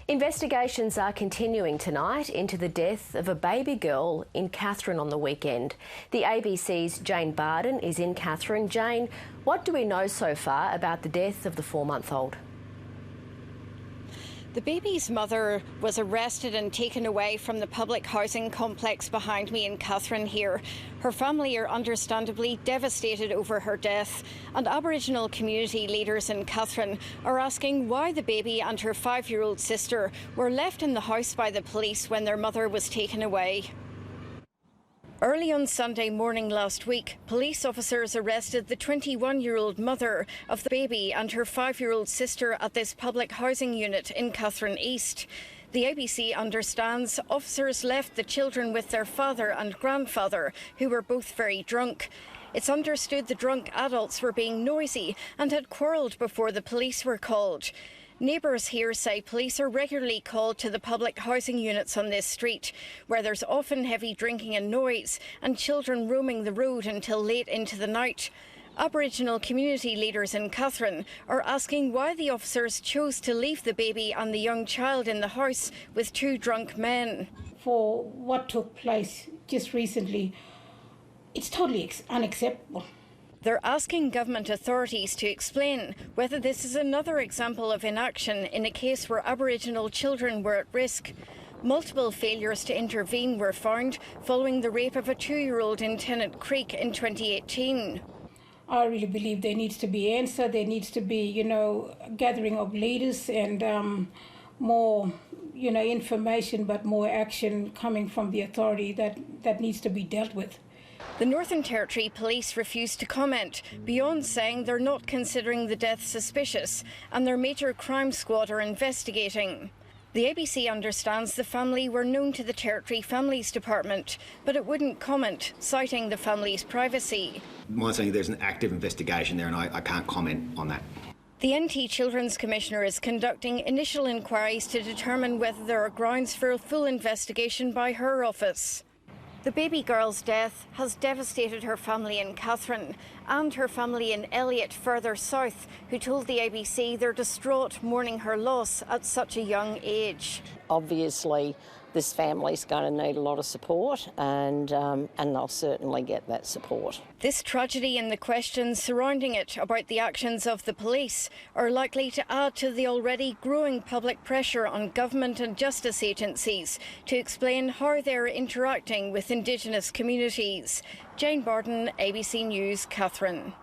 Investigations are continuing tonight into the death of a baby girl in Katherine on the weekend. The ABC's Jane Bardon is in Katherine. Jane, what do we know so far about the death of the 4-month-old? The baby's mother was arrested and taken away from the public housing complex behind me in Katherine here. Her family are understandably devastated over her death, and Aboriginal community leaders in Katherine are asking why the baby and her 5-year-old sister were left in the house by the police when their mother was taken away. Early on Sunday morning last week, police officers arrested the 21-year-old mother of the baby and her 5-year-old sister at this public housing unit in Katherine East. The ABC understands officers left the children with their father and grandfather, who were both very drunk. It's understood the drunk adults were being noisy and had quarrelled before the police were called. Neighbours here say police are regularly called to the public housing units on this street, where there's often heavy drinking and noise, and children roaming the road until late into the night. Aboriginal community leaders in Katherine are asking why the officers chose to leave the baby and the young child in the house with 2 drunk men. For what took place just recently, it's totally unacceptable. They're asking government authorities to explain whether this is another example of inaction in a case where Aboriginal children were at risk. Multiple failures to intervene were found following the rape of a 2-year-old in Tennant Creek in 2018. I really believe there needs to be answer. There needs to be, gathering of leaders and more, information, but more action coming from the authority that needs to be dealt with. The Northern Territory Police refused to comment, beyond saying they're not considering the death suspicious and their Major Crime Squad are investigating. The ABC understands the family were known to the Territory Families Department, but it wouldn't comment, citing the family's privacy. My saying there's an active investigation there and I can't comment on that. The NT Children's Commissioner is conducting initial inquiries to determine whether there are grounds for a full investigation by her office. The baby girl's death has devastated her family in Katherine and her family in Elliott further south, who told the ABC they're distraught mourning her loss at such a young age. Obviously, this family's going to need a lot of support and they'll certainly get that support. This tragedy and the questions surrounding it about the actions of the police are likely to add to the already growing public pressure on government and justice agencies to explain how they're interacting with Indigenous communities. Jane Bardon, ABC News, Katherine.